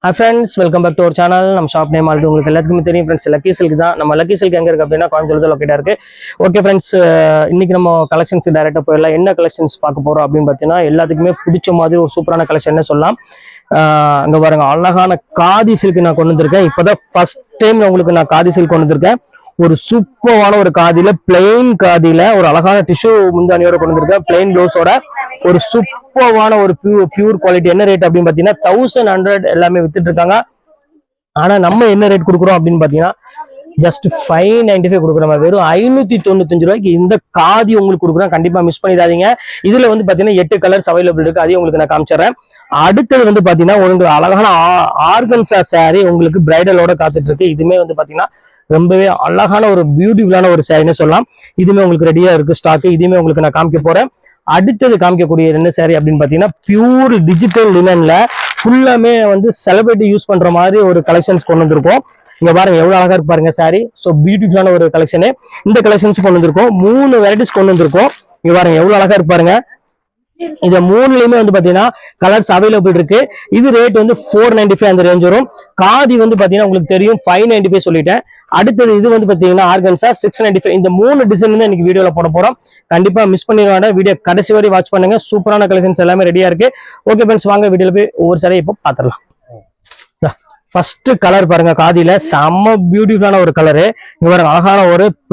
Hi friends, welcome back to our channel. நம்ம shop name already உங்களுக்கு எல்லாத்துக்குமே தெரியும் ஃப்ரெண்ட்ஸ். லக்கி சில்க் தான். நம்ம லக்கி சில்க் எங்க இருக்கு அப்படின்னா கோயம்புத்தூர்ல லொக்கேட்டா இருக்கு. ஓகே ஃப்ரெண்ட்ஸ், இன்னைக்கு நம்ம கலெக்ஷன்ஸ் டைரக்டா போயிடலாம். என்ன கலெக்ஷன்ஸ் பார்க்க போறோம் அப்படின்னு பார்த்தீங்கன்னா எல்லாத்துக்குமே பிடிச்ச மாதிரி ஒரு சூப்பரான கலெக்ஷன் சொல்லலாம். அங்க பாருங்க, அழகான காதி சில்க் நான் கொண்டு வந்திருக்கேன். இப்பதான் ஃபர்ஸ்ட் டைம் உங்களுக்கு நான் காதி சில்க் கொண்டு வந்திருக்கேன். ஒரு சூப்பரான ஒரு காதியில பிளெயின் காதியில ஒரு அழகான டிஷ்யூ முந்தானியோட கொண்டு வந்திருக்கேன். பிளெயின் ப்ளவுஸோட ஒரு சூப்பரான ஒரு பியூர் குவாலிட்டி. என்ன ரேட் அப்படின்னு பாத்தீங்கன்னா 1100 எல்லாமே வித்துட்டு இருக்காங்க. ஆனா நம்ம என்ன ரேட் கொடுக்குறோம் அப்படின்னு பாத்தீங்கன்னா ஜஸ்ட் 595 கொடுக்குறோம். வெறும் 595 ரூபாய்க்கு இந்த காதி உங்களுக்கு கொடுக்குறோம். கண்டிப்பா மிஸ் பண்ணிடாதீங்க. இதுல வந்து பாத்தீங்கன்னா 8 கலர்ஸ் அவைலபிள் இருக்கு. அதையும் உங்களுக்கு நான் காமிச்சிடறேன். அடுத்தது வந்து பாத்தீங்கன்னா உங்களுக்கு அழகான ஆர்கன்சா சாரி உங்களுக்கு பிரைடலோட காத்துட்டு இருக்கு. இதுமே வந்து பாத்தீங்கன்னா ரொம்பவே அழகான ஒரு பியூட்டிஃபுல்லான ஒரு சாரின்னு சொல்லலாம். இதுவுமே உங்களுக்கு ரெடியா இருக்கு ஸ்டாக். இதுவுமே உங்களுக்கு நான் காமிக்க போறேன். அடுத்தது காமிக்கக்கூடிய என்ன சாரி அப்படின்னு பாத்தீங்கன்னா பியூர் டிஜிட்டல் லினன்ல ஃபுல்லாமே வந்து செலிபிரிட்டி யூஸ் பண்ற மாதிரி ஒரு கலெக்ஷன்ஸ் கொண்டு வந்திருக்கோம். இங்க பாருங்க எவ்வளவு அழகா இருக்கு பாருங்க சாரி. ஸோ பியூட்டிஃபுல்லான ஒரு கலெக்ஷனு. இந்த கலெக்ஷன்ஸ் கொண்டு வந்திருக்கோம். 3 வெரைட்டிஸ் கொண்டு வந்திருக்கோம். இங்க பாருங்க எவ்வளவு அழகா இருக்கு பாருங்க. இந்த 3லயுமே வந்து பாத்தீங்கன்னா கலர்ஸ் அவைலபிள் இருக்கு. இது ரேட் வந்து 495 அந்த ரேஞ்ச் வரும். காதி வந்து பாத்தீங்கன்னா உங்களுக்கு தெரியும் 595 சொல்லிட்டேன். அடுத்தது இது வந்து பாத்தீங்கன்னா ஆர்கன்சா 695. இந்த 3 டிசைன் தான் இன்னைக்கு வீடியோல போட போறோம். கண்டிப்பா மிஸ் பண்ணிடுவாங்க. வீடியோ கடைசி வரை வாட்ச் பண்ணுங்க. சூப்பரான கலெக்ஷன்ஸ் எல்லாமே ரெடியா இருக்கு. ஓகே ஃப்ரெண்ட்ஸ், வாங்க வீடியோல போய் ஒவ்வொரு சாரியை இப்போ பாத்துடலாம். ஃபர்ஸ்ட் கலர் பாருங்க, காதியில செம்ம பியூட்டிஃபுல்லான ஒரு கலரு. இங்க பாருங்க அழகான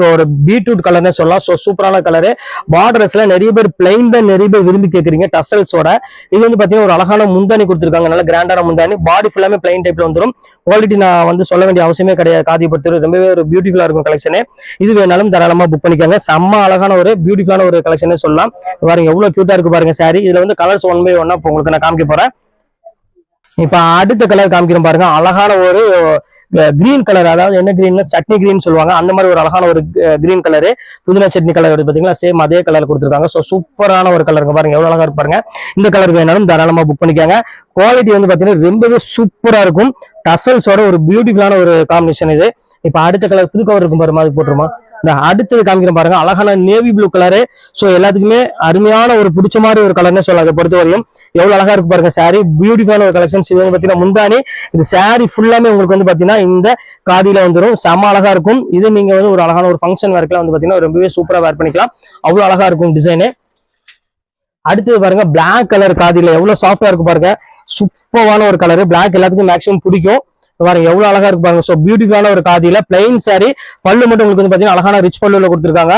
ஒரு பீட்ரூட் கலர்னு சொல்லலாம். ஸோ சூப்பரான கலரு. பார்டர்ஸ்ல நிறைய பேர் பிளைன் தான் நிறைய பேர் விரும்பி கேட்குறீங்க டசல்ஸோட. இது வந்து பாத்தீங்கன்னா ஒரு அழகான முந்தானி கொடுத்துருக்காங்க. நல்ல கிராண்டான முந்தானி. பாடி ஃபுல்லாமே பிளைன் டைப்ல வந்துடும். குவாலிட்டி நான் வந்து சொல்ல வேண்டிய அவசியமே கிடையாது. காதி பொறுத்தவரை ரொம்பவே ஒரு பியூட்டிஃபுல்லா இருக்கும் கலெக்ஷனு. இது வேணாலும் தாராளமா புக் பண்ணிக்கோங்க. செம்ம அழகான ஒரு பியூட்டிஃபுல்லான ஒரு கலெக்ஷன் சொல்லலாம். பாருங்க எவ்வளவு கியூட்டா இருக்கு பாருங்க சாரி. இதுல வந்து கலர்ஸ் 1 by 1 உங்களுக்கு நான் காமிக்க போறேன். இப்ப அடுத்த கலர் காமிக்கிறேன் பாருங்க. அழகான ஒரு கிரீன் கலர், அதாவது என்ன கிரீன், சட்னி கிரீன் சொல்லுவாங்க. அந்த மாதிரி ஒரு அழகான ஒரு கிரீன் கலரு. புதினா சட்னி கலர் பாத்தீங்களா, சேம் அதே கலர் கொடுத்துருக்காங்க. ஸோ சூப்பரான ஒரு கலருக்கு பாருங்க எவ்வளவு அழகா இருக்கு பாருங்க. இந்த கலர் வேணாலும் தாராளமா புக் பண்ணிக்காங்க. குவாலிட்டி வந்து பாத்தீங்கன்னா ரொம்பவே சூப்பரா இருக்கும். டசல்ஸோட ஒரு பியூட்டிஃபுல்லான ஒரு காம்பினேஷன் இது. இப்ப அடுத்த கலர் புது கவர் இருக்கும் பாருமா, அது போட்டுருமா. இந்த அடுத்தது காமிக்கிறேன் பாருங்க, அழகான நேவி ப்ளூ கலரு. ஸோ எல்லாத்துக்குமே அருமையான ஒரு பிடிச்ச மாதிரி ஒரு கலர்னு சொல்லலாம். அதை பொறுத்த வரையும் எவ்வளவு அழகா இருக்கு பாருங்க சாரி. பியூட்டிஃபுல்லான ஒரு கலெக்ஷன்ஸ். இது வந்து பாத்தீங்கன்னா முந்தானி. இது சாரி ஃபுல்லாமே உங்களுக்கு வந்து பாத்தீங்கன்னா இந்த காதியில வந்துடும். செம்ம அழகா இருக்கும். இது நீங்க வந்து ஒரு அழகான ஒரு ஃபங்க்ஷன் வேர்க்கெல்லாம் வந்து பாத்தீங்கன்னா ரொம்பவே சூப்பரா வேர் பண்ணிக்கலாம். அவ்வளவு அழகா இருக்கும் டிசைனு. அடுத்தது பாருங்க பிளாக் கலர் காதியில எவ்வளவு சாஃப்டா இருக்கு பாருங்க. சூப்பரான ஒரு கலர். பிளாக் எல்லாத்துக்கும் மேக்ஸிமம் பிடிக்கும். பாருங்க எவ்வளவு அழகா இருக்கு பாருங்க. ஸோ பியூட்டிஃபுல்லான ஒரு காதியில பிளைன் சாரி. பல்லு மட்டும் உங்களுக்கு வந்து பாத்தீங்கன்னா அழகான ரிச் பல்லுல கொடுத்துருக்காங்க.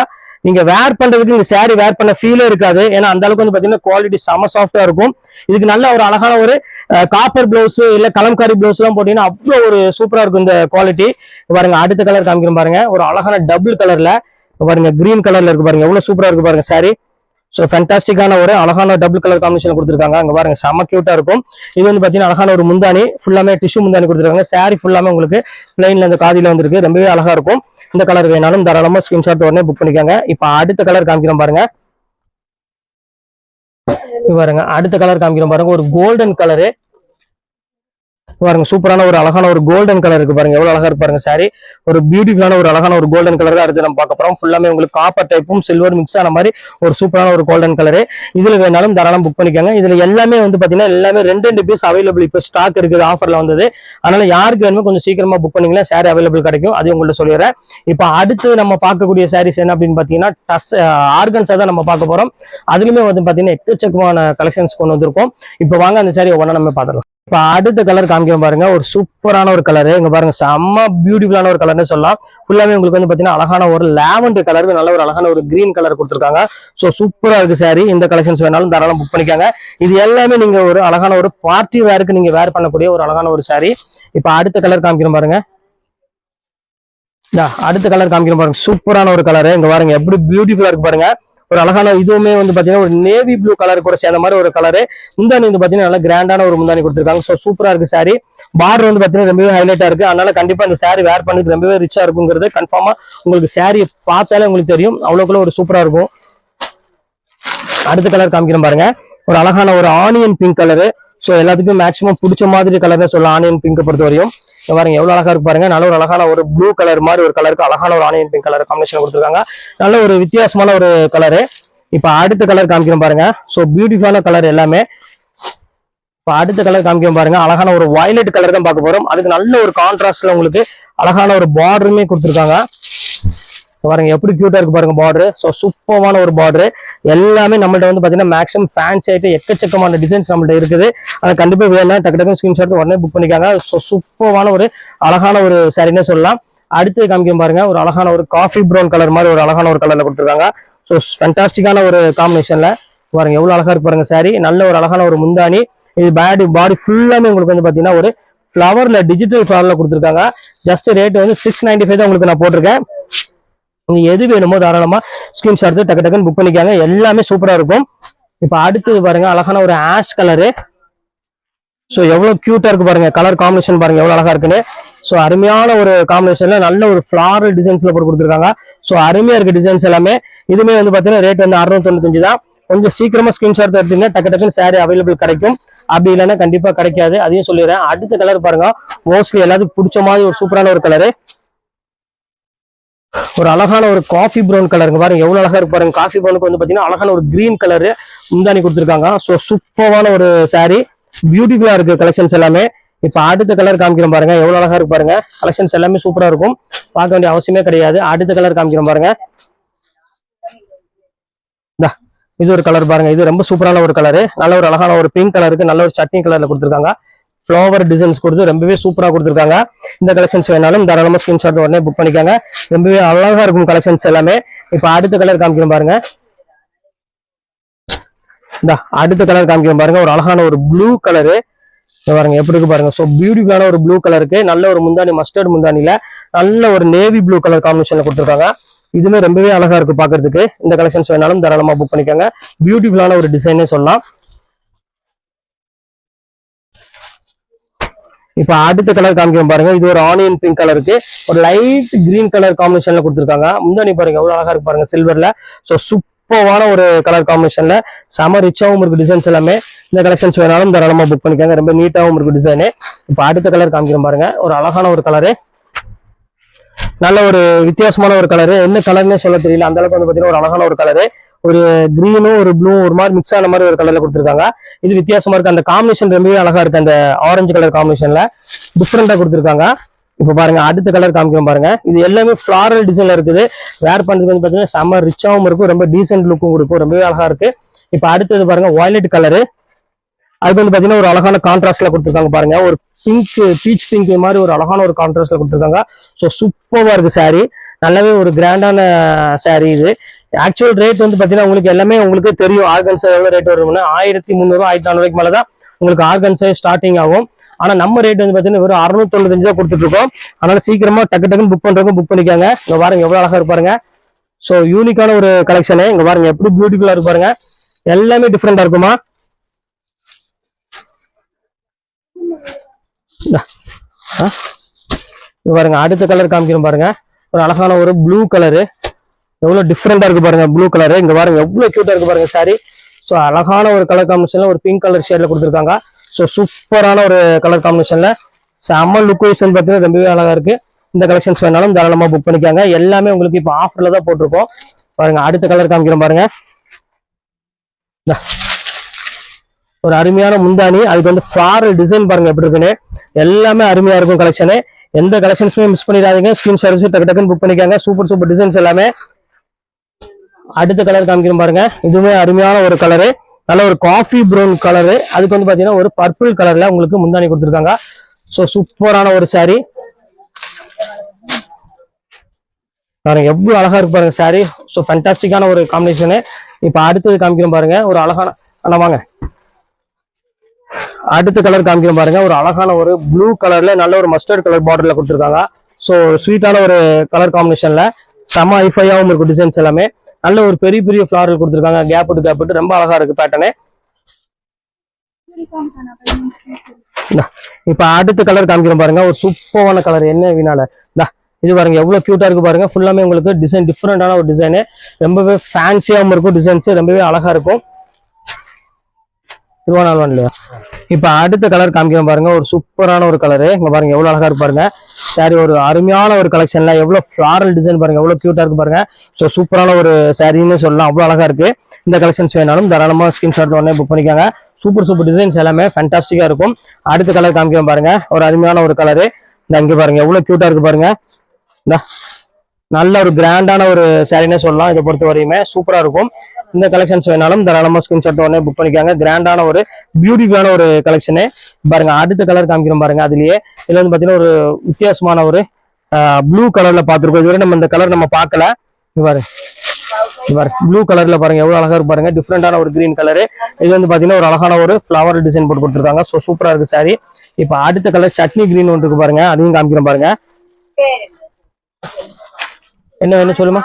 நீங்க வேர் பண்றதுக்கு இந்த சாரி வேர் பண்ண ஃபீலே இருக்காது. ஏன்னா அந்த அளவுக்கு வந்து பாத்தீங்கன்னா குவாலிட்டி செம சாஃப்டா இருக்கும். இதுக்கு நல்ல ஒரு அழகான ஒரு காப்பர் பிளவுஸ் இல்ல கலம்காரி பிளவுஸ் எல்லாம் போட்டீங்கன்னா அவ்வளவு ஒரு சூப்பரா இருக்கும் இந்த குவாலிட்டி. பாருங்க அடுத்த கலர் காமிக்கிறேன் பாருங்க. ஒரு அழகான டபுள் கலர்ல பாருங்க கிரீன் கலர்ல இருக்கு பாருங்க. எவ்வளவு சூப்பரா இருக்கு பாருங்க சாரி. ஸோ ஃபேண்டாஸ்டிக்கான ஒரு அழகான டபுள் கலர் காம்பினேஷன் கொடுத்துருக்காங்க. அங்க பாருங்க செம கியூட்டா இருக்கும். இது வந்து பாத்தீங்கன்னா அழகான ஒரு முந்தானி. ஃபுல்லாமே டிஷ்யூ முந்தானி கொடுத்துருக்காங்க. சாரி ஃபுல்லாமே உங்களுக்கு பிளைன்ல இந்த காதியில வந்துருக்கு. ரொம்பவே அழகா இருக்கும். இந்த கலர் வேணாலும் தாராளமா ஸ்கிரீன்ஷாட் உடனே புக் பண்ணிக்கோங்க. இப்ப அடுத்த கலர் காமிக்கிறோம் பாருங்க. பாருங்க அடுத்த கலர் காமிக்கிறோம் பாருங்க. ஒரு கோல்டன் கலரு பாருங்க. சூப்பரான ஒரு அழகான ஒரு கோல்டன் கலர் இருக்கு பாருங்க. எவ்வளவு அழகா இருக்கு பாருங்க சாரி. ஒரு பியூட்டிஃபுல்லான ஒரு அழகான ஒரு கோல்டன் கலர் தான் அடுத்து நம்ம பார்க்க போறோம். ஃபுல்லாமே உங்களுக்கு காப்பர் டைப்பும் சில்வர் மிக்ஸ் ஆன மாதிரி ஒரு சூப்பரான ஒரு கோல்டன் கலரு. இதுல வேணாலும் தாராளம் புக் பண்ணிக்கோங்க. இதுல எல்லாமே வந்து பாத்தீங்கன்னா எல்லாமே 2 பீஸ் அவைலபிள் இப்போ ஸ்டாக் இருக்குது. ஆஃபர்ல வந்தது. அதனால யாருக்கு வேணுமோ கொஞ்சம் சீக்கிரமா புக் பண்ணீங்கன்னா சாரி அவைலபிள் கிடைக்கும். அது உங்கள்ட்ட சொல்லிடுறேன். இப்ப அடுத்து நம்ம பார்க்கக்கூடிய சாரீஸ் என்ன அப்படின்னு பாத்தீங்கன்னா ஆர்கன்ஸா தான் நம்ம பார்க்க போறோம். அதுலயுமே வந்து பாத்தீங்கன்னா எக்கச்சக்கமான கலெக்ஷன்ஸ் கொண்டு வந்திருக்கோம். இப்ப வாங்க அந்த சாரி ஒவ்வொன்றா நம்ம பார்த்துக்கலாம். இப்ப அடுத்த கலர் காமிக்கிறோம் பாருங்க. ஒரு சூப்பரான ஒரு கலரு. இங்க பாருங்க செம்ம பியூட்டிஃபுல்லான ஒரு கலர்னு சொல்லலாம். ஃபுல்லாமே உங்களுக்கு வந்து பாத்தீங்கன்னா அழகான ஒரு லாவெண்டர் கலர், நல்ல ஒரு அழகான ஒரு கிரீன் கலர் கொடுத்துருக்காங்க. சோ சூப்பரா இருக்கு சாரி. இந்த கலெக்ஷன்ஸ் வேணாலும் தாராளம் புக் பண்ணிக்காங்க. இது எல்லாமே நீங்க ஒரு அழகான ஒரு பார்ட்டி வேருக்கு நீங்க வேர் பண்ணக்கூடிய ஒரு அழகான ஒரு சாரி. இப்ப அடுத்த கலர் காமிக்கிறோம் பாருங்க. அடுத்த கலர் காமிக்கிறோம் பாருங்க. சூப்பரான ஒரு கலரு. இங்க பாருங்க எப்படி பியூட்டிஃபுல்லா இருக்கு பாருங்க. ஒரு அழகான இதுவுமே வந்து பாத்தீங்கன்னா ஒரு நேவி ப்ளூ கலர் கூட சேர்ந்த மாதிரி ஒரு கலரு. முந்தானி வந்து பாத்தீங்கன்னா நல்லா கிராண்டான ஒரு முந்தானி கொடுத்துருக்காங்க. ஸோ சூப்பரா இருக்கு சாரி. பார்டர் வந்து பாத்தீங்கன்னா ரொம்பவே ஹைலைட்டா இருக்கு. அதனால கண்டிப்பா இந்த சாரி வேர் பண்ணிட்டு ரொம்பவே ரிச்சா இருக்குங்கிறது கன்ஃபார்மா உங்களுக்கு சாரி பார்த்தாலே உங்களுக்கு தெரியும். அவ்வளவுக்குள்ள ஒரு சூப்பரா இருக்கும். அடுத்த கலர் காமிக்கிறேன் பாருங்க. ஒரு அழகான ஒரு ஆனியன் பிங்க் கலரு. ஸோ எல்லாத்துக்கும் மேக்ஸிமம் பிடிச்ச மாதிரி கலர்னு சொல்லலாம் ஆனியன் பிங்க் பொறுத்த வரையும். பாருங்க எவ்வளவு அழகா இருக்கு பாருங்க. நல்ல ஒரு அழகான ஒரு ப்ளூ கலர் மாதிரி ஒரு கலருக்கு அழகான ஒரு ஆனியன் பிங்க் கலர் காம்பினேஷன் கொடுத்துருக்காங்க. நல்ல ஒரு வித்தியாசமான ஒரு கலரு. இப்ப அடுத்த கலர் காமிக்கிறோம் பாருங்க. சோ பியூட்டிஃபுல்லான கலர் எல்லாமே. இப்போ அடுத்த கலர் காமிக்க பாருங்க, அழகான ஒரு வயலட் கலர் தான் பார்க்க போறோம். அதுக்கு நல்ல ஒரு கான்ட்ராஸ்ட்ல உங்களுக்கு அழகான ஒரு பார்டருமே கொடுத்துருக்காங்க. பாருங்க எப்படி கியூட்டா இருக்கு பாருங்க பார்டர். ஸோ சூப்பரான ஒரு பார்டர். எல்லாமே நம்மள்ட்ட வந்து பாத்தீங்கன்னா மேக்ஸிமம் ஃபேன்சி ஆயிட்டு எக்கச்சக்கமான டிசைன்ஸ் நம்மள்ட்ட இருக்குது. அதை கண்டிப்பா வேணும், டக்கு டக்கு ஸ்கிரீன்ஷாட் உடனே புக் பண்ணிக்காங்க. ஸோ சூப்பரான ஒரு அழகான ஒரு சாரின்னு சொல்லலாம். அடுத்து காமிக்க பாருங்க, ஒரு அழகான ஒரு காஃபி ப்ரௌன் கலர் மாதிரி ஒரு அழகான ஒரு கலர்ல கொடுத்துருக்காங்க. ஸோ ஃபேண்டாஸ்டிக்கான ஒரு காம்பினேஷன்ல பாருங்க எவ்வளவு அழகா இருக்கு பாருங்க சாரி. நல்ல ஒரு அழகான ஒரு முந்தானி. இது பாடி ஃபுல்லாமே உங்களுக்கு வந்து பாத்தீங்கன்னா ஒரு ஃபிளவர்ல டிஜிட்டல் ஃபிளவர்ல கொடுத்துருக்காங்க. ஜஸ்ட் ரேட் வந்து 695 தான் உங்களுக்கு நான் போட்டிருக்கேன். நீங்க எது வேணுமோ தாராளமா ஸ்கிரீன்ஷாட் எடுத்து டக்கு டக்குன்னு புக் பண்ணிக்காங்க. எல்லாமே சூப்பரா இருக்கும். இப்ப அடுத்தது பாருங்க அழகான ஒரு ஆஷ் கலரு. ஸோ எவ்வளவு கியூட்டா இருக்கு பாருங்க, கலர் காம்பினேஷன் பாருங்க எவ்வளவு அழகா இருக்குன்னு. ஸோ அருமையான ஒரு காம்பினேஷன்ல நல்ல ஒரு ஃபிளாரல் டிசைன்ஸ்ல போட்டு கொடுத்துருக்காங்க. ஸோ அருமையா இருக்கு டிசைன்ஸ் எல்லாமே. இதுமே வந்து பாத்தீங்கன்னா ரேட் வந்து 695 தான். கொஞ்சம் சீக்கிரமா ஸ்கிரீன்ஷாட் எடுத்தீங்கன்னா டக்கு டக்குன்னு சாரி அவைலபிள் கிடைக்கும். அப்படி இல்லைன்னா கண்டிப்பா கிடைக்காது, அதையும் சொல்லிடுறேன். அடுத்த கலர் பாருங்க, மோஸ்ட்லி எல்லாத்துக்கும் பிடிச்ச மாதிரி ஒரு சூப்பரான ஒரு கலரு. ஒரு அழகான ஒரு காஃபி ப்ரௌன் கலருங்க பாருங்க எவ்வளவு அழகா இருக்கு பாருங்க. காஃபி ப்ரௌனுக்கு வந்து பாத்தீங்கன்னா அழகான ஒரு கிரீன் கலரு முந்தானி கொடுத்துருக்காங்க. ஸோ சூப்பரான ஒரு சாரி, பியூட்டிஃபுல்லா இருக்கு கலெக்ஷன்ஸ் எல்லாமே. இப்ப அடுத்த கலர் காமிக்கிறோம் பாருங்க எவ்வளவு அழகா இருக்கு பாருங்க. கலெக்ஷன்ஸ் எல்லாமே சூப்பரா இருக்கும், பார்க்க வேண்டிய அவசியமே கிடையாது. அடுத்த கலர் காமிக்கிறோம் பாருங்க, இது ஒரு கலர் பாருங்க. இது ரொம்ப சூப்பரான ஒரு கலரு. நல்ல ஒரு அழகான ஒரு பிங்க் கலருக்கு நல்ல ஒரு சட்னி கலர்ல கொடுத்துருக்காங்க. ஃப்ளவர் டிசைன்ஸ் கொடுத்து ரொம்பவே சூப்பரா கொடுத்துருக்காங்க. இந்த கலெக்ஷன்ஸ் வேணாலும் தாராளமா ஸ்கிரீன்ஷாட் உடனே புக் பண்ணிக்காங்க. ரொம்பவே அழகா இருக்கும் கலெக்ஷன்ஸ் எல்லாமே. இப்ப அடுத்த கலர் காமிக்கிறோம் பாருங்க, அடுத்த கலர் காமிக்கிறோம் பாருங்க. ஒரு அழகான ஒரு ப்ளூ கலரு பாருங்க எப்படி இருக்கு பாருங்க. ஸோ பியூட்டிஃபுல்லான ஒரு ப்ளூ கலருக்கு நல்ல ஒரு முந்தானி, மஸ்டர்ட் முந்தானில நல்ல ஒரு நேவி ப்ளூ கலர் காம்பினேஷன்ல கொடுத்துருக்காங்க. இதுமே ரொம்பவே அழகா இருக்கு பாக்குறதுக்கு. இந்த கலெக்ஷன்ஸ் வேணாலும் தாராளமா புக் பண்ணிக்கோங்க. பியூட்டிஃபுல்லான ஒரு டிசைனே சொல்லலாம். இப்ப அடுத்த கலர் காமிக்கிறோம் பாருங்க, இது ஒரு ஆனியன் பிங்க் கலருக்கு ஒரு லைட் கிரீன் கலர் காம்பினேஷன்ல கொடுத்துருக்காங்க. முந்தானி பாருங்க எவ்வளவு அழகா இருக்கு பாருங்க சில்வர்ல. ஸோ சூப்பரான ஒரு கலர் காம்பினேஷன்ல செம ரிச்சாவும் இருக்கு டிசைன்ஸ் எல்லாமே. இந்த கலெக்ஷன்ஸ் வேணாலும் தாராளமா புக் பண்ணிக்கோங்க, ரொம்ப நீட்டாவும் இருக்கு டிசைனு. இப்ப அடுத்த கலர் காமிக்கிறோம் பாருங்க, ஒரு அழகான ஒரு கலரு, நல்ல ஒரு வித்தியாசமான ஒரு கலரு. என்ன கலர்னே சொல்ல தெரியல, அந்த அளவுக்கு வந்து பாத்தீங்கன்னா ஒரு அழகான ஒரு கலரு. ஒரு கிரீனும் ஒரு ப்ளூ ஒரு மாதிரி மிக்ஸ் ஆன மாதிரி ஒரு கலர்ல கொடுத்துருக்காங்க. இது வித்தியாசமா இருக்கு. அந்த காம்பினேஷன் ரொம்பவே அழகா இருக்கு. அந்த ஆரஞ்சு கலர் காம்பினேஷன்ல டிஃப்ரெண்டா கொடுத்துருக்காங்க. இப்ப பாருங்க அடுத்த கலர் காமிக்கிறோம் பாருங்க. இது எல்லாமே ஃபிளாரல் டிசைன்ல இருக்குது. வேர் பண்றது வந்து பாத்தீங்கன்னா செம்ம ரிச்சாவும் இருக்கும், ரொம்ப டீசென்ட் லுக்கும் கொடுக்கும், ரொம்பவே அழகா இருக்கு. இப்ப அடுத்தது பாருங்க வயலட் கலரு. அதுக்கு வந்து பாத்தீங்கன்னா ஒரு அழகான கான்ட்ராஸ்ட்ல கொடுத்துருக்காங்க பாருங்க. ஒரு பிங்க், பீச் பிங்க் மாதிரி ஒரு அழகான ஒரு கான்ட்ராஸ்ட்ல கொடுத்துருக்காங்க. ஸோ சூப்பரா இருக்கு சாரி, நல்லாவே ஒரு கிராண்டான சாரி. இது ஆக்சுவல் ரேட் வந்து பாத்தீங்கன்னா உங்களுக்கு எல்லாமே உங்களுக்கு தெரியும். ஆர்கன்ஸா எவ்வளவு ரேட் வரும்னு 1300 1400 மேலதான் உங்களுக்கு ஆர்கன்ஸே ஸ்டார்டிங் ஆகும். ஆனா நம்ம ரேட் வந்து பாத்தீங்கன்னா வெறும் 695 தான் கொடுத்துட்டு இருக்கோம். அதனால சீக்கிரமா டக்கு டக்குன்னு புக் பண்றவங்க புக் பண்ணிக்காங்க. இங்க பாருங்க எவ்வளவு அழகா இருப்பாருங்க. ஸோ யூனிக்கான ஒரு கலெக்ஷனு. இங்க பாருங்க எப்படி பியூட்டிஃபுல்லா இருக்கு பாருங்க, எல்லாமே டிஃப்ரெண்டா இருக்குமா. பாருங்க அடுத்த கலர் காமிக்கிறோம் பாருங்க, ஒரு அழகான ஒரு ப்ளூ கலரு, எவ்வளவு டிஃப்ரெண்டா இருக்கு பாருங்க ப்ளூ கலரு. இங்க பாருங்க எவ்வளவு கியூட்டா இருக்கு பாருங்க சாரி. ஸோ அழகான ஒரு கலர் காம்பினேஷன்ல ஒரு பிங்க் கலர் ஷேட்ல கொடுத்துருக்காங்க. ஸோ சூப்பரான ஒரு கலர் காம்பினேஷன்ல செம்ம லுக் வைஸ் பார்த்தீங்கன்னா ரொம்பவே அழகா இருக்கு. இந்த கலெக்ஷன்ஸ் வேணாலும் தாராளமா புக் பண்ணிக்காங்க. எல்லாமே உங்களுக்கு இப்போ ஆஃபர்ல தான் போட்டிருக்கோம். பாருங்க அடுத்த கலர் காமிக்கிறோம் பாருங்க, ஒரு அருமையான முந்தானி. அதுக்கு வந்து ஃபிளாரல் டிசைன் பாருங்க எப்படி இருக்குன்னு. எல்லாமே அருமையா இருக்கும் கலெக்ஷனு. எந்த கலெக்ஷன்ஸுமே மிஸ் பண்ணிடாதீங்க. ஸ்கிரீன்ஷாட் டக்கு டக்குன்னு புக் பண்ணிக்காங்க. சூப்பர் சூப்பர் டிசைன்ஸ் எல்லாமே. அடுத்த கலர் காமிக்கிறோம் பாருங்க, இதுவுமே அருமையான ஒரு கலரு, நல்ல ஒரு காஃபி ப்ரௌன் கலரு. அதுக்கு வந்து பாத்தீங்கன்னா ஒரு பர்பிள் கலர்ல உங்களுக்கு முந்தானி கொடுத்துருக்காங்க. ஸோ சூப்பரான ஒரு சாரி பாருங்க, எவ்வளவு அழகா இருக்கு பாருங்க சாரி. ஸோ ஃபேண்டாஸ்டிக்கான ஒரு காம்பினேஷனு. இப்ப அடுத்தது காமிக்கிறோம் பாருங்க, ஒரு அழகான வாங்க அடுத்த கலர் காமிக்கிறோம் பாருங்க, ஒரு அழகான ஒரு ப்ளூ கலர்ல நல்ல ஒரு மஸ்டர்ட் கலர் பார்டர்ல கொடுத்துருக்காங்க. ஸோ ஸ்வீட்டான ஒரு கலர் காம்பினேஷன்ல செம ஐஃபையாவும் இருக்கும் டிசைன்ஸ் எல்லாமே. நல்ல ஒரு பெரிய பெரிய ஃபிளாரல் கொடுத்துருக்காங்க, கேப் விட்டு ரொம்ப அழகா இருக்கு பேட்டர்னு. இப்ப அடுத்த கலர் காமிக்கிறோம் பாருங்க, ஒரு சூப்பரான கலர். என்ன வீணால இது பாருங்க எவ்வளவு கியூட்டா இருக்கு பாருங்க. ஃபுல்லாமே உங்களுக்கு டிசைன் டிஃப்ரெண்டான ஒரு டிசைனு, ரொம்பவே ஃபேன்சியாவும் இருக்கும் டிசைன்ஸ், ரொம்பவே அழகா இருக்கும். இல்லையா. இப்ப அடுத்த கலர் காமிக்கிறோம் பாருங்க, ஒரு சூப்பரான ஒரு கலரு. இங்க பாருங்க எவ்வளவு அழகா இருக்கு பாருங்க சாரி. ஒரு அருமையான ஒரு கலெக்ஷன்ல எவ்வளவு ஃபிளாரல் டிசைன் பாருங்க, எவ்வளவு கியூட்டா இருக்கு பாருங்க. ஸோ சூப்பரான ஒரு சாரின்னு சொல்லலாம், அவ்வளவு அழகா இருக்கு. இந்த கலெக்ஷன்ஸ் வேணாலும் தாராளமா ஸ்கிரீன்ஷாட் உடனே புக் பண்ணிக்காங்க. சூப்பர் டிசைன்ஸ் எல்லாமே ஃபேண்டாஸ்டிக்கா இருக்கும். அடுத்த கலர் காமிக்கிறேன் பாருங்க, ஒரு அருமையான ஒரு கலரு. இந்த இங்க பாருங்க எவ்வளவு கியூட்டா இருக்கு பாருங்க. நல்ல ஒரு கிராண்டான ஒரு சாரினே சொல்லலாம். இதை பொறுத்த வரையுமே சூப்பரா இருக்கும். இந்த கலெக்ஷன்ஸ் வேணாலும் தாராளமா ஸ்கிரீன்ஷாட் உடனே புக் பண்ணிக்காங்க. கிராண்டான ஒரு பியூட்டிஃபுல்லான ஒரு கலெக்ஷனு பாருங்க. அடுத்த கலர் காமிக்கிறோம் பாருங்க. அதுலயே இதுல வந்து பாத்தீங்கன்னா ஒரு வித்தியாசமான ஒரு ப்ளூ கலர்ல பாத்துருக்கோம். இதுவரை நம்ம இந்த கலர் நம்ம பார்க்கல. பாருங்க ப்ளூ கலர்ல பாருங்க எவ்வளவு அழகா இருக்கு பாருங்க. டிஃப்ரெண்டான ஒரு கிரீன் கலரு. இது வந்து பாத்தீங்கன்னா ஒரு அழகான ஒரு ஃபிளவர் டிசைன் போட்டு கொடுத்துருக்காங்க. ஸோ சூப்பரா இருக்கு சாரி. இப்ப அடுத்த கலர் சட்னி கிரீன் ஒன்று இருக்கு பாருங்க, அதையும் காமிக்கிறோம் பாருங்க. என்ன சொல்லுமா.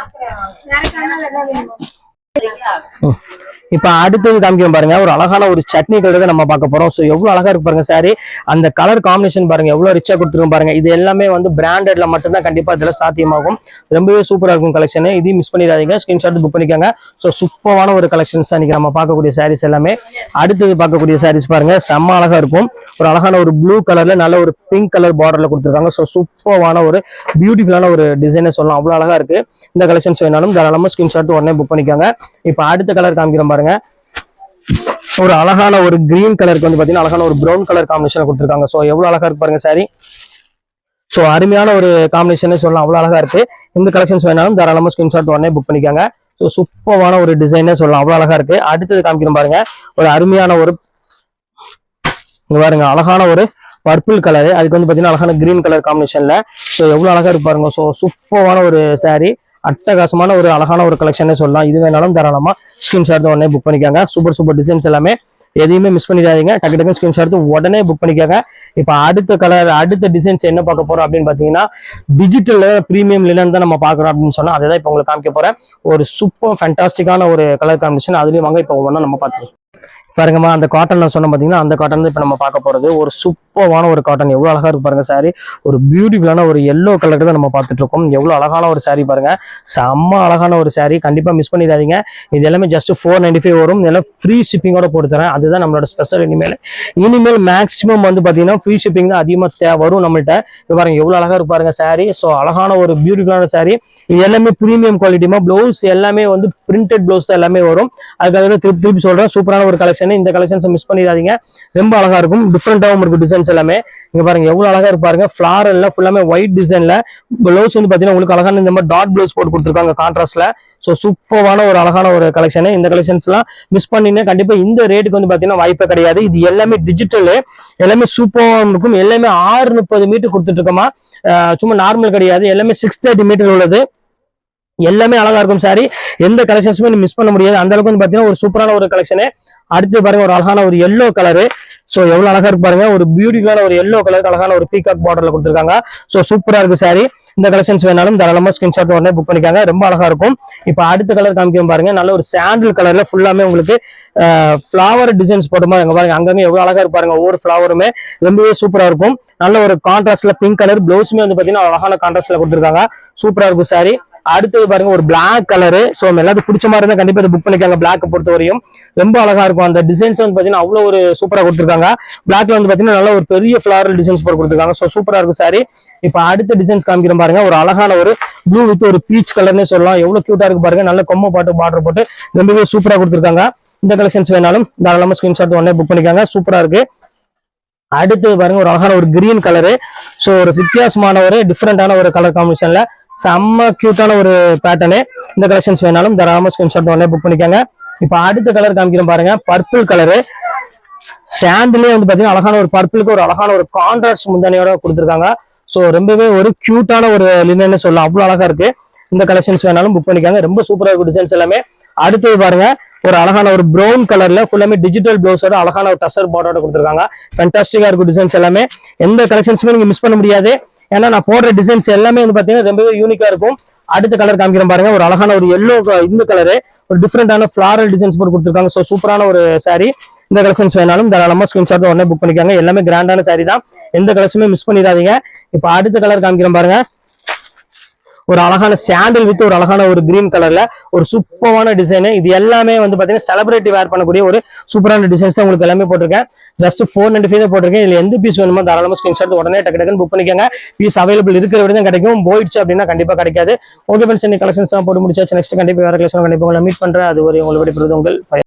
இப்ப அடுத்தது காமிக்கிறோம் பாருங்க, ஒரு அழகான ஒரு சட்னி கலர் நம்ம பார்க்க போறோம். ஸோ எவ்வளவு அழகா இருக்கு பாருங்க சாரி. அந்த கலர் காம்பினேஷன் பாருங்க எவ்வளவு ரிச்சா கொடுத்துருக்கோம் பாருங்க. இது எல்லாமே வந்து பிராண்டட்ல மட்டும்தான் கண்டிப்பா இதுல சாத்தியமாகும். ரொம்பவே சூப்பரா இருக்கும் கலெக்ஷன். இதையும் மிஸ் பண்ணிடாதீங்க, ஸ்கிரீன்ஷாட் புக் பண்ணிக்கோங்க. ஸோ சூப்பரான ஒரு கலெக்ஷன்ஸ் தான் இன்னைக்கு நம்ம பார்க்கக்கூடிய சாரீஸ் எல்லாமே. அடுத்தது பார்க்கக்கூடிய சாரீஸ் பாருங்க செம்ம அழகா இருக்கும். ஒரு அழகான ஒரு ப்ளூ கலர்ல நல்ல ஒரு பிங்க் கலர் பார்டர்ல கொடுத்துருக்காங்க. ஸோ சூப்பரான ஒரு பியூட்டிஃபுல்லான ஒரு டிசைனை சொல்லலாம். அவ்வளவு அழகா இருக்கு. இந்த கலெக்ஷன்ஸ் வேணாலும் தாராளமா ஸ்கிரீன்ஷாட் உடனே புக் பண்ணிக்கோங்க. இப்ப அடுத்த கலர் காமிக்கிறோம் பாருங்க. ஒரு அழகான ஒரு கிரீன் கலருக்கு வந்து பாத்தீங்கன்னா அழகான ஒரு ப்ரௌன் கலர் காம்பினேஷன் கொடுத்துருக்காங்க. ஸோ எவ்வளவு அழகா இருக்கு பாருங்க சாரி. ஸோ அருமையான ஒரு காம்பினேஷன் சொல்லலாம். அவ்வளவு அழகா இருக்கு. இந்த கலெக்ஷன்ஸ் வேணாலும் தாராளமா ஸ்கிரீன்ஷாட் உடனே புக் பண்ணிக்கோங்க. ஸோ சூப்பரான ஒரு டிசைனே சொல்லலாம். அவ்வளவு அழகா இருக்கு. அடுத்தது காமிக்கிறோம் பாருங்க. ஒரு அருமையான ஒரு பாருங்க அழகான ஒரு பர்பிள் கலரு. அதுக்கு வந்து பாத்தீங்கன்னா அழகான கிரீன் கலர் காம்பினேஷன்ல. ஸோ எவ்வளவு அழகா இருக்கு பாருங்க. ஸோ சூப்பரான ஒரு சாரி. அட்டகாசமான ஒரு அழகான ஒரு கலெக்ஷனே சொல்லலாம். இது வேணாலும் தாராளமா ஸ்கிரீன்ஷாட் உடனே புக் பண்ணிக்கோங்க. சூப்பர் டிசைன்ஸ் எல்லாமே எதையுமே மிஸ் பண்ணிடாதீங்க. டக்கு ஸ்கிரீன்ஷாட் உடனே புக் பண்ணிக்கோங்க. இப்ப அடுத்த கலர் அடுத்த டிசைன்ஸ் என்ன பார்க்க போறோம் அப்படின்னு பாத்தீங்கன்னா டிஜிட்டல் பிரீமியம் லினன் தான் நம்ம பாக்குறோம் அப்படின்னு சொன்னா அதை தான் இப்ப உங்களுக்கு காமிக்க போறேன். ஒரு சூப்பர் ஃபேண்டாஸ்டிக்கான ஒரு கலர் காம்பினேஷன். அதுலயும் வாங்க இப்ப ஒவ்வொன்றா நம்ம பார்த்துக்கலாம். பாருங்கம்மா, அந்த காட்டன் நான் சொன்ன பாத்தீங்கன்னா அந்த காட்டன் தான் இப்ப நம்ம பார்க்க போறது. ஒரு சூப்பரான ஒரு காட்டன். எவ்வளவு அழகா இருக்கு பாருங்க சாரி. ஒரு பியூட்டிஃபுல்லான ஒரு எல்லோ கலர் தான் நம்ம பார்த்துட்டு இருக்கோம். எவ்வளவு அழகான ஒரு சாரி பாருங்க. செம்ம அழகான ஒரு சாரி. கண்டிப்பா மிஸ் பண்ணிடாதீங்க. இது எல்லாமே ஜஸ்ட் 495 வரும். இதெல்லாம் ஃப்ரீ ஷிப்பிங்கோட போட்டு தரேன். அதுதான் நம்மளோட ஸ்பெஷல். இனிமேல் மேக்ஸிமம் வந்து பாத்தீங்கன்னா ஃப்ரீ ஷிப்பிங் தான் அதிகமா வரும் நம்மள்ட்ட. பாருங்க எவ்வளவு அழகா இருக்கு பாருங்க சாரி. ஸோ அழகான ஒரு பியூட்டிஃபுல்லான சாரி. இது எல்லாமே பிரீமியம் குவாலிட்டிமா. பிளவுஸ் எல்லாமே வந்து பிரிண்டட் பிளவுஸ் தான் எல்லாமே வரும். அதுக்காக திருப்பி சொல்றேன், சூப்பரான ஒரு கலெக்ஷன். இந்த கலெக்ஷன்ஸ் மிஸ் பண்ணிடாதீங்க. ரொம்ப அழகா இருக்கும். டிஃப்ரெண்டாவும் இருக்கும் டிசைன்ஸ் எல்லாமே. இங்க பாருங்க எவ்வளவு அழகா இருப்பாருங்க. ஃபிளாரல்ல ஃபுல்லாமே ஒயிட் டிசைன்ல பிளவுஸ் வந்து பாத்தீங்கன்னா உங்களுக்கு அழகான இந்த மாதிரி டாட் பிளவுஸ் போட்டு கொடுத்துருக்காங்க கான்ட்ராஸ்ட்ல. ஸோ சூப்பரான ஒரு அழகான ஒரு கலெக்ஷன். இந்த கலெக்ஷன்ஸ் எல்லாம் மிஸ் பண்ணினா கண்டிப்பா இந்த ரேட்டுக்கு வந்து பாத்தீங்கன்னா வாய்ப்பே கிடையாது. இது எல்லாமே டிஜிட்டல், எல்லாமே சூப்பரா இருக்கும். எல்லாமே 630 மீட்டர் கொடுத்துட்டு இருக்கோமா. சும்மா நார்மல் கிடையாது. எல்லாமே 630 மீட்டர் உள்ளது. எல்லாமே அழகா இருக்கும் சாரி. எந்த கலெக்ஷன்ஸுமே மிஸ் பண்ண முடியாது. அந்த அளவுக்கு வந்து பாத்தீங்கன்னா ஒரு சூப்பரான ஒரு கலெக்ஷனு. அடுத்து பாருங்க ஒரு அழகான ஒரு எல்லோ கலரு. ஸோ எவ்வளவு அழகா இருக்கு பாருங்க. ஒரு பியூட்டிஃபுல்லான ஒரு எல்லோ கலருக்கு அழகான ஒரு பீகாக் பார்டர்ல கொடுத்துருக்காங்க. ஸோ சூப்பரா இருக்கு சாரி. இந்த கலெக்ஷன்ஸ் வேணாலும் தாராளமா ஸ்கிரீன்ஷாட் உடனே புக் பண்ணிக்காங்க. ரொம்ப அழகா இருக்கும். இப்ப அடுத்த கலர் காமிக்கும் பாருங்க. நல்ல ஒரு சாண்டில் கலர்ல ஃபுல்லாமே உங்களுக்கு ஃபிளவர் டிசைன்ஸ் போட்ட மாதிரி பாருங்க. அங்கங்க எவ்வளவு அழகா இருக்கு பாருங்க. ஒவ்வொரு ஃபிளவருமே ரொம்பவே சூப்பரா இருக்கும். நல்ல ஒரு கான்ட்ராஸ்ட்ல பிங்க் கலர் பிளவுஸுமே வந்து பாத்தீங்கன்னா அழகான கான்ட்ராஸ்ட்ல கொடுத்துருக்காங்க. சூப்பரா இருக்கும் சாரி. அடுத்தது பாருங்க ஒரு பிளாக் கலரு. ஸோ எல்லாத்துக்கும் பிடிச்ச மாதிரி இருந்தா கண்டிப்பா இதை புக் பண்ணிக்காங்க. பிளாக் பொறுத்த வரையும் ரொம்ப அழகா இருக்கும். அந்த டிசைன்ஸ் வந்து பாத்தீங்கன்னா அவ்வளவு ஒரு சூப்பரா கொடுத்துருக்காங்க. பிளாக்ல வந்து பாத்தீங்கன்னா நல்ல ஒரு பெரிய ஃபிளாரல் டிசைன்ஸ் போட்டு கொடுத்துருக்காங்க. ஸோ சூப்பரா இருக்கும் சாரி. இப்ப அடுத்த டிசைன்ஸ் காமிக்கிறோம் பாருங்க. ஒரு அழகான ஒரு ப்ளூ வித் ஒரு பீச் கலர்னே சொல்லலாம். எவ்வளவு கியூட்டா இருக்கு பாருங்க. நல்ல கொம்பை பாட்டு பார்டர் போட்டு ரொம்பவே சூப்பரா கொடுத்துருக்காங்க. இந்த கலெக்ஷன்ஸ் வேணாலும் தாராளமா ஸ்கிரீன்ஷாட் உடனே புக் பண்ணிக்காங்க. சூப்பரா இருக்கு. அடுத்து பாருங்க ஒரு அழகான ஒரு கிரீன் கலரு. ஸோ ஒரு வித்தியாசமான ஒரு டிஃப்ரெண்டான ஒரு கலர் காம்பினேஷன்ல செம்ம கியூட்டான ஒரு பேட்டர்னு. இந்த கலெக்ஷன்ஸ் வேணாலும் தாராளமா ஸ்கிரீன்ஷாட் உடனே புக் பண்ணிக்காங்க. இப்ப அடுத்த கலர் காமிக்கிறோம் பாருங்க. Purple colour. சாண்டிலே வந்து பாத்தீங்கன்னா அழகான ஒரு பர்பிளுக்கு ஒரு அழகான ஒரு கான்ட்ராஸ்ட் முந்தானையோட கொடுத்துருக்காங்க. ஸோ ரொம்பவே ஒரு கியூட்டான ஒரு லினன்னு சொல்லலாம். அவ்வளவு அழகா இருக்கு. இந்த கலெக்ஷன்ஸ் வேணாலும் புக் பண்ணிக்காங்க. ரொம்ப சூப்பரா இருக்கும் டிசைன்ஸ் எல்லாமே. அடுத்தது பாருங்க ஒரு அழகான ஒரு ப்ரௌன் கலர்ல ஃபுல்லாமே டிஜிட்டல் பிளவுஸோட அழகான ஒரு டசர் பார்டரோட கொடுத்துருக்காங்க. ஃபேண்டாஸ்டிக்கா இருக்கும் டிசைன்ஸ் எல்லாமே. எந்த கலெக்ஷன்ஸுமே நீங்க மிஸ் பண்ண முடியாது. ஏன்னா நான் போடுற டிசைன்ஸ் எல்லாமே வந்து பாத்தீங்கன்னா ரொம்பவே யூனிக்கா இருக்கும். அடுத்த கலர் காமிக்கிறேன் பாருங்க. ஒரு அழகான ஒரு எல்லோ இந்த கலரு ஒரு டிஃப்ரெண்டான ஃபிளாரல் டிசைன்ஸ் போட்டு கொடுத்துருக்காங்க. ஸோ சூப்பரான ஒரு சாரி. இந்த கலெக்ஷன்ஸ் வேணாலும் தாராளமா ஸ்கிரீன்ஷாட் உடனே புக் பண்ணிக்காங்க. எல்லாமே கிராண்டான சாரி தான். எந்த கலெக்ஷனுமே மிஸ் பண்ணிடாதீங்க. இப்ப அடுத்த கலர் காமிக்கிறேன் பாருங்க. ஒரு அழகான சாண்டில் வித் ஒரு அழகான ஒரு கிரீன் கலர்ல ஒரு சூப்பரான டிசைன். இது எல்லாமே வந்து பாத்தீங்கன்னா செலிபிரிட்டி வேர் பண்ணக்கூடிய ஒரு சூப்பரான டிசைன்ஸ் உங்களுக்கு எல்லாமே போட்டிருக்கேன். ஜஸ்ட் 495 தான் போட்டிருக்கேன். இதுல எந்த பீஸ் வேணுமோ தாராளமா ஸ்கிரீன்ஷாட் உடனே டக்குன்னு புக் பண்ணிக்கோங்க. பீஸ் அவைலபிள் இருக்கிற விட தான் கிடைக்கும். போயிடுச்சு அப்படின்னா கண்டிப்பா கிடைக்காது. ஓகே ஃப்ரெண்ட்ஸ், இந்த கலெக்ஷன்ஸ் தான் போட்டு முடிச்சாச்சு. நெக்ஸ்ட் கண்டிப்பா வேற கலெக்ஷன் கண்டிப்பா உங்களை மீட் பண்றேன். அது ஒரு உங்களை விடைபெறுவது உங்கள்